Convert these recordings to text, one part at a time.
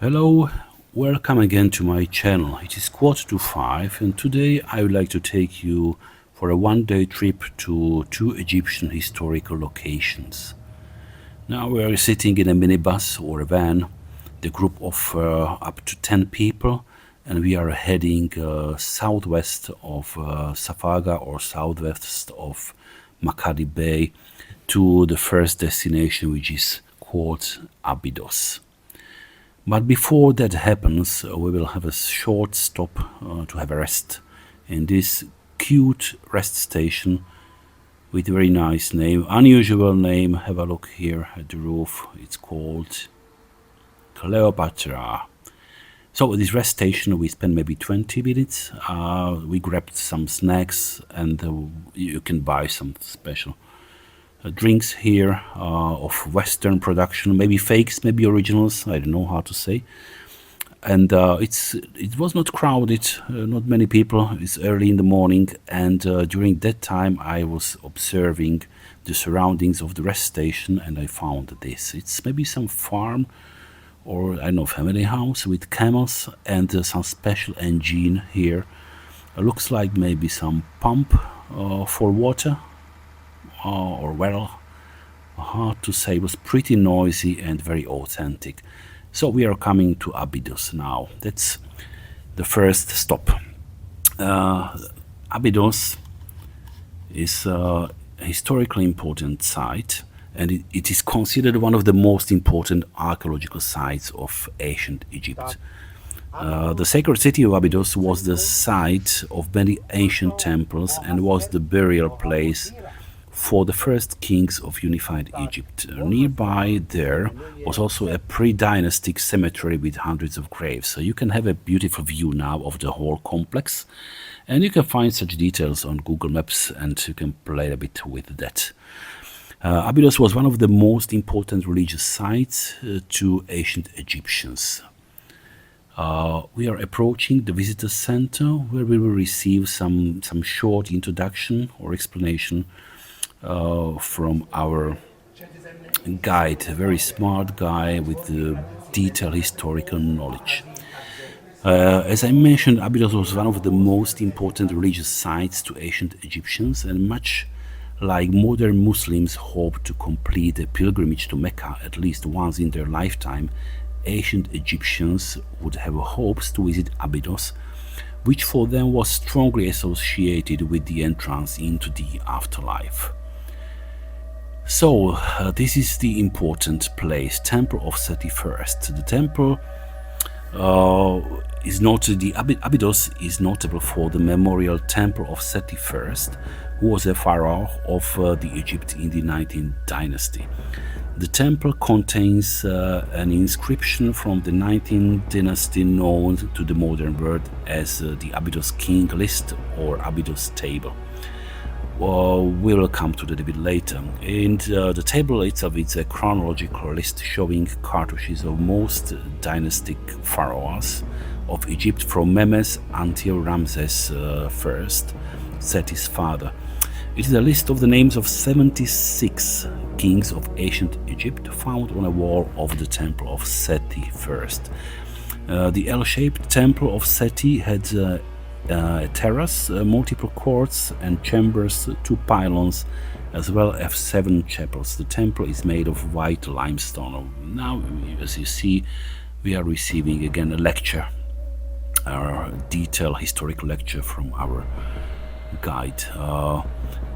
Hello, welcome again to my channel. It is 4:45 and today I would like to take you for a one-day trip to two Egyptian historical locations. Now we are sitting in a minibus or a van, the group of up to 10 people, and we are heading southwest of Safaga or southwest of Makadi Bay to the first destination, which is called Abydos. But before that happens, we will have a short stop to have a rest in this cute rest station with a very nice name, unusual name. Have a look here at the roof. It's called Cleopatra. So at this rest station we spent maybe 20 minutes. We grabbed some snacks and you can buy some special drinks here of Western production, maybe fakes, maybe originals. I don't know how to say. And it was not crowded, not many people. It's early in the morning, and during that time I was observing the surroundings of the rest station, and I found this. It's maybe some farm or I don't know, family house with camels and some special engine here. Looks like maybe some pump for water or well, hard to say. It was pretty noisy and very authentic. So we are coming to Abydos now. That's the first stop. Abydos is a historically important site, and it is considered one of the most important archaeological sites of ancient Egypt. The sacred city of Abydos was the site of many ancient temples and was the burial place for the first kings of unified Egypt. Nearby there was also a predynastic cemetery with hundreds of graves. So you can have a beautiful view now of the whole complex, and you can find such details on Google Maps and you can play a bit with that. Abydos was one of the most important religious sites to ancient Egyptians. We are approaching the visitor center where we will receive some short introduction or explanation from our guide, a very smart guy with detailed historical knowledge. As I mentioned, Abydos was one of the most important religious sites to ancient Egyptians, and much like modern Muslims hope to complete a pilgrimage to Mecca at least once in their lifetime, ancient Egyptians would have hopes to visit Abydos, which for them was strongly associated with the entrance into the afterlife. So this is the important place, Temple of Seti first. The temple Abydos is notable for the memorial Temple of Seti first, who was a pharaoh of the Egypt in the 19th dynasty. The temple contains an inscription from the 19th dynasty known to the modern world as the Abydos King List or Abydos Table. We'll come to that a bit later. And the table itself is a chronological list showing cartouches of most dynastic pharaohs of Egypt from Memes until Ramses I, Seti's father. It is a list of the names of 76 kings of ancient Egypt found on a wall of the Temple of Seti I. The L-shaped Temple of Seti had a terrace, multiple courts and chambers, 2 pylons, as well as 7 chapels. The temple is made of white limestone. Now, as you see, we are receiving again a lecture, a detailed historical lecture from our guide.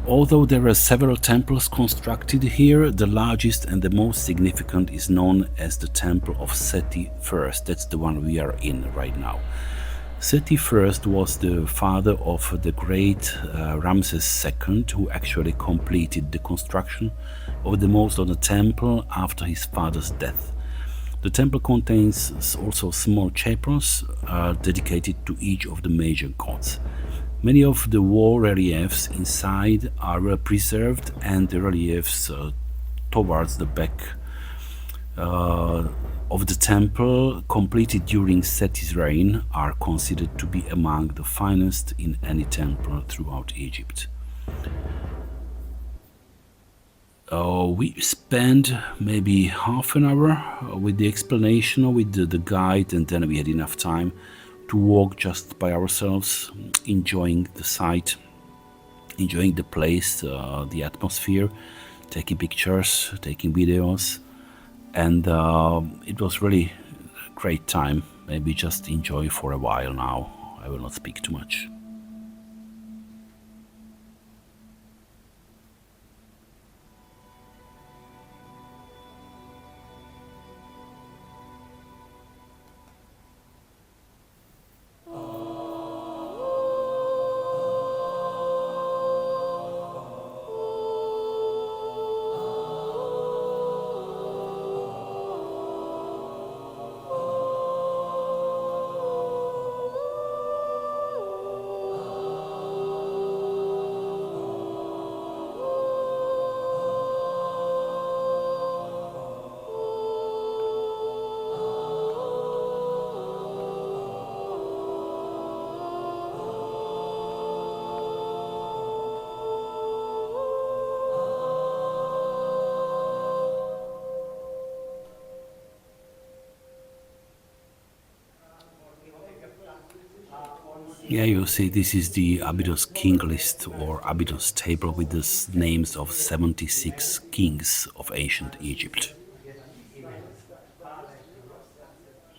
Although there are several temples constructed here, the largest and the most significant is known as the Temple of Seti I. That's the one we are in right now. Seti I was the father of the great Ramses II, who actually completed the construction of the most of the temple after his father's death. The temple contains also small chapels dedicated to each of the major gods. Many of the wall reliefs inside are preserved, and the reliefs towards the back of the temple, completed during Seti's reign, are considered to be among the finest in any temple throughout Egypt. We spent maybe half an hour with the explanation with the guide, and then we had enough time to walk just by ourselves, enjoying the sight, enjoying the place, the atmosphere, taking pictures, taking videos, and it was really a great time. Maybe just enjoy for a while now. I will not speak too much. Yeah, you see, this is the Abydos king list or Abydos table with the names of 76 kings of ancient Egypt.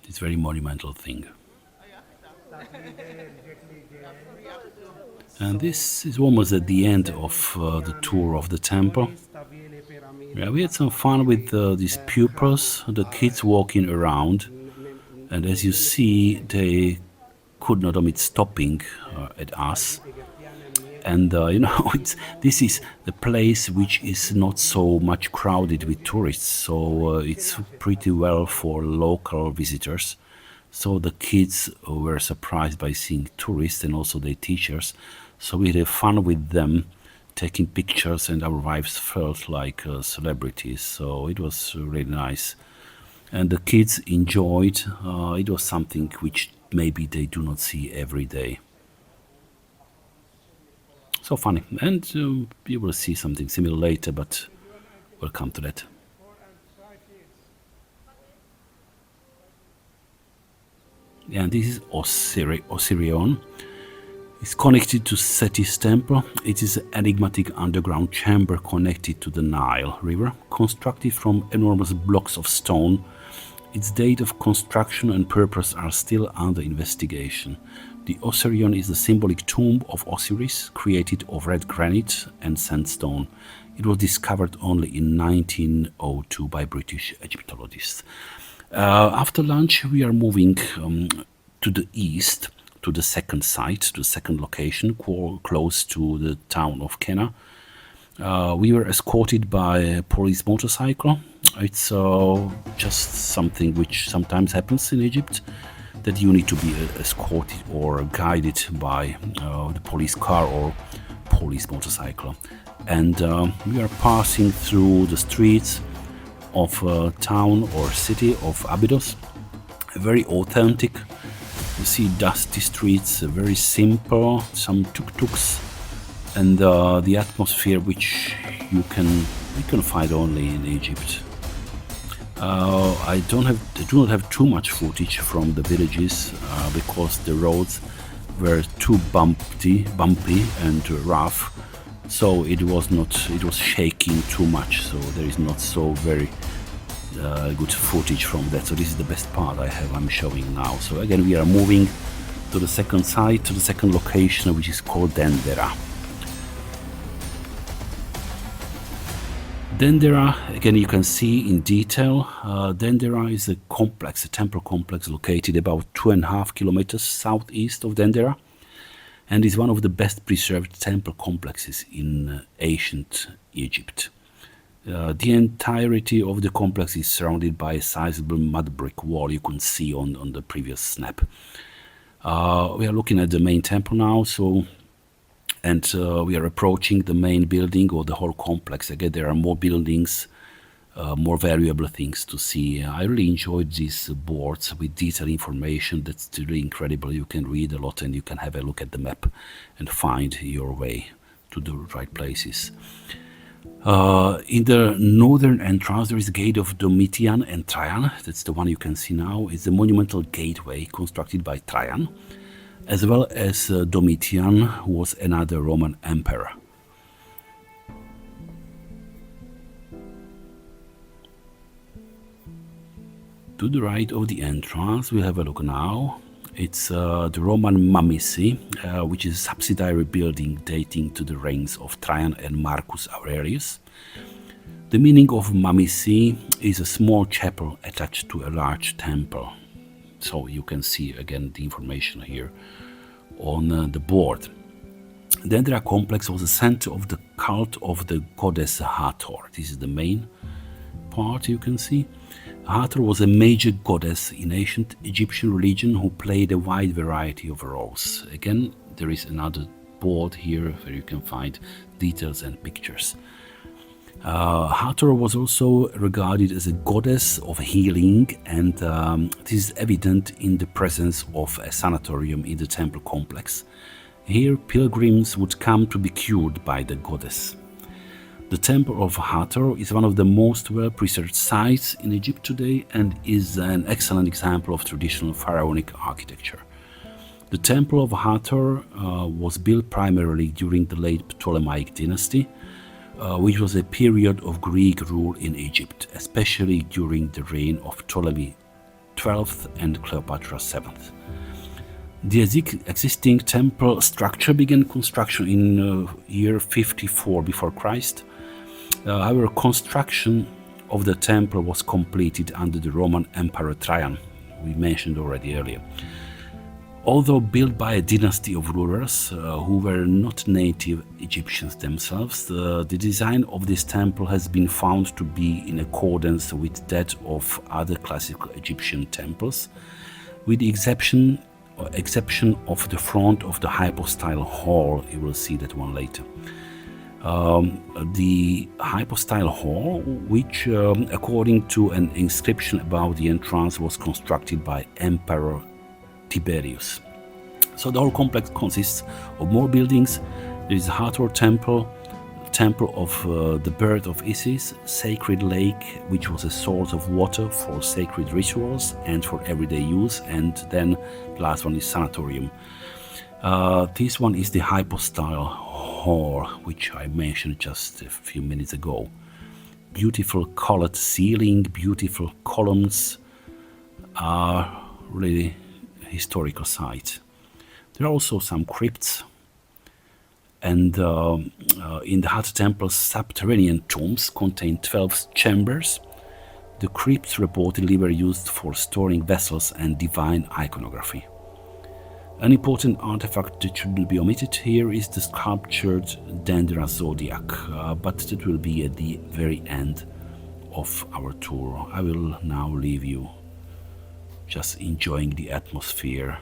It's a very monumental thing. And this is almost at the end of the tour of the temple. Yeah, we had some fun with these pupils, the kids walking around, and as you see, they could not omit stopping at us. And this is the place which is not so much crowded with tourists, so it's pretty well for local visitors. So the kids were surprised by seeing tourists and also their teachers. So we had fun with them, taking pictures, and our wives felt like celebrities. So it was really nice. And the kids enjoyed. It was something which maybe they do not see every day. So funny. And you will see something similar later, but we'll come to that. And this is Osirion. It's connected to Seti's temple. It is an enigmatic underground chamber connected to the Nile River, constructed from enormous blocks of stone. Its date of construction and purpose are still under investigation. The Osirion is the symbolic tomb of Osiris, created of red granite and sandstone. It was discovered only in 1902 by British Egyptologists. After lunch, we are moving to the east, to the second site, to the second location, close to the town of Kenna. We were escorted by a police motorcycle. It's just something which sometimes happens in Egypt, that you need to be escorted or guided by the police car or police motorcycle. And we are passing through the streets of town or city of Abydos, very authentic. You see dusty streets, very simple, some tuk-tuks, and the atmosphere which you can find only in Egypt. I do not have too much footage from the villages because the roads were too bumpy and rough. So it was shaking too much, so there is not so very good footage from that. So this is the best part I'm showing now. So again, we are moving to the second site, to the second location, which is called Dendera. Dendera, again, you can see in detail. Dendera is a temple complex located about 2.5 kilometers southeast of Dendera, and is one of the best preserved temple complexes in ancient Egypt. The entirety of the complex is surrounded by a sizable mud brick wall you can see on the previous snap. We are looking at the main temple now, and we are approaching the main building or the whole complex. Again, there are more buildings, more valuable things to see. I really enjoyed these boards with detailed information. That's really incredible. You can read a lot and you can have a look at the map and find your way to the right places. In the northern entrance, there is the gate of Domitian and Trajan. That's the one you can see now. It's a monumental gateway constructed by Trajan, as well as Domitian, who was another Roman emperor. To the right of the entrance, we'll have a look now. It's the Roman Mamici, which is a subsidiary building dating to the reigns of Trajan and Marcus Aurelius. The meaning of Mamici is a small chapel attached to a large temple. So you can see again the information here on the board. The Dendera complex was the center of the cult of the goddess Hathor. This is the main part you can see. Hathor was a major goddess in ancient Egyptian religion who played a wide variety of roles. Again, there is another board here where you can find details and pictures. Hathor was also regarded as a goddess of healing, and this is evident in the presence of a sanatorium in the temple complex. Here, pilgrims would come to be cured by the goddess. The Temple of Hathor is one of the most well-preserved sites in Egypt today and is an excellent example of traditional pharaonic architecture. The Temple of Hathor was built primarily during the late Ptolemaic dynasty, which was a period of Greek rule in Egypt, especially during the reign of Ptolemy XII and Cleopatra VII. The existing temple structure began construction in year 54 before Christ. However, construction of the temple was completed under the Roman Emperor Trajan, we mentioned already earlier. Although built by a dynasty of rulers who were not native Egyptians themselves, the design of this temple has been found to be in accordance with that of other classical Egyptian temples, with the exception of the front of the hypostyle hall. You will see that one later. The hypostyle hall, which according to an inscription above the entrance was constructed by Emperor Tiberius. So the whole complex consists of more buildings. There is the Hathor Temple, Temple of the birth of Isis, Sacred Lake, which was a source of water for sacred rituals and for everyday use, and then the last one is Sanatorium. This one is the hypostyle hall, which I mentioned just a few minutes ago. Beautiful colored ceiling, beautiful columns, really historical site. There are also some crypts, and in the Hathor Temple's subterranean tombs contain 12 chambers. The crypts reportedly were used for storing vessels and divine iconography. An important artifact that shouldn't be omitted here is the sculptured Dendera Zodiac, but that will be at the very end of our tour. I will now leave you just enjoying the atmosphere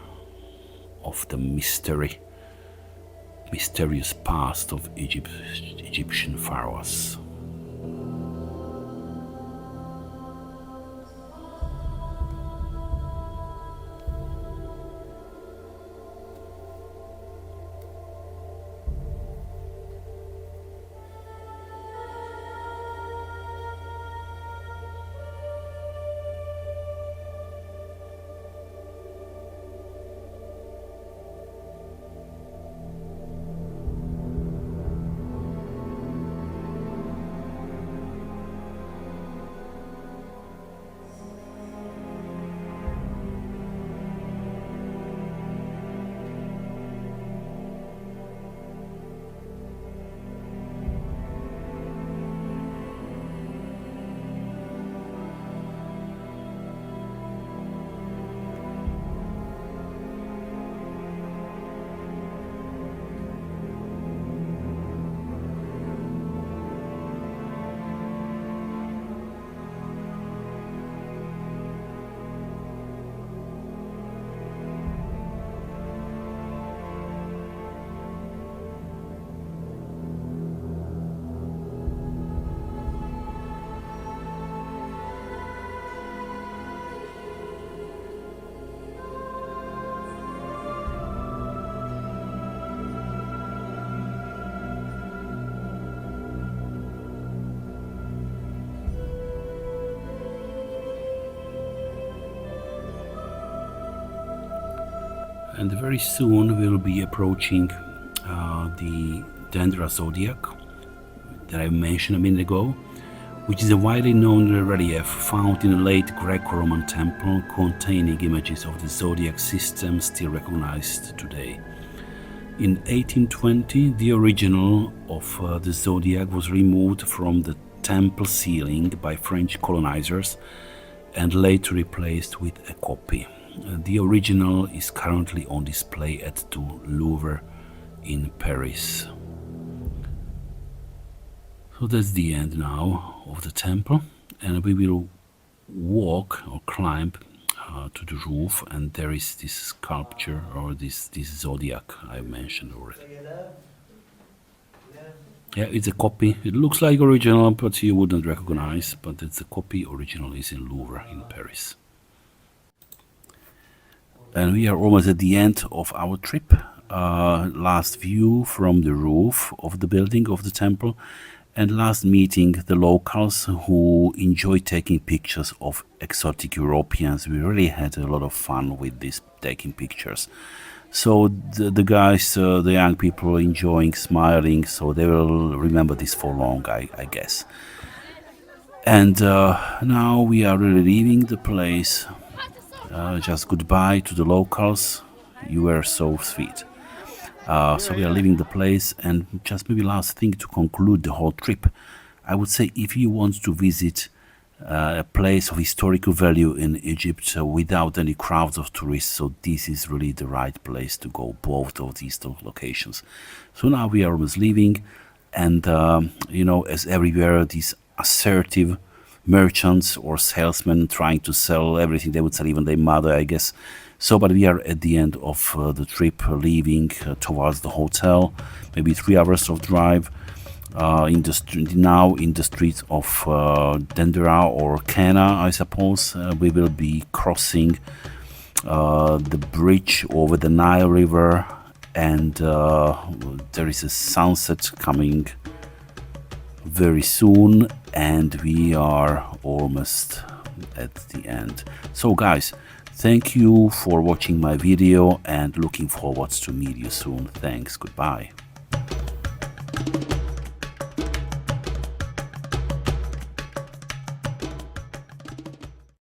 of the mysterious past of Egyptian pharaohs. And very soon we'll be approaching the Dendera Zodiac that I mentioned a minute ago, which is a widely known relief found in a late Greco-Roman temple containing images of the zodiac system still recognized today. In 1820, the original of the zodiac was removed from the temple ceiling by French colonizers and later replaced with a copy. The original is currently on display at the Louvre in Paris. So that's the end now of the temple, and we will walk or climb to the roof, and there is this sculpture or this zodiac I mentioned already. Yeah, it's a copy. It looks like original, but you wouldn't recognize, but it's a copy. Original is in Louvre in Paris. And we are almost at the end of our trip. Last view from the roof of the building of the temple, and last meeting the locals who enjoy taking pictures of exotic Europeans. We really had a lot of fun with this, taking pictures. So the guys, the young people enjoying, smiling, so they will remember this for long, I guess. And now we are really leaving the place. Just goodbye to the locals. You were so sweet. So we are leaving the place, and just maybe last thing to conclude the whole trip. I would say if you want to visit a place of historical value in Egypt without any crowds of tourists, so this is really the right place to go, both of these two locations. So now we are almost leaving, and you know, as everywhere, these assertive merchants or salesmen trying to sell everything. They would sell even their mother, I guess. So, but we are at the end of the trip, leaving towards the hotel, maybe 3 hours of drive. Now in the streets of Dendera or Cana, I suppose. We will be crossing the bridge over the Nile River, and there is a sunset coming very soon, and we are almost at the end. So guys, thank you for watching my video, and looking forward to meet you soon. Thanks, goodbye.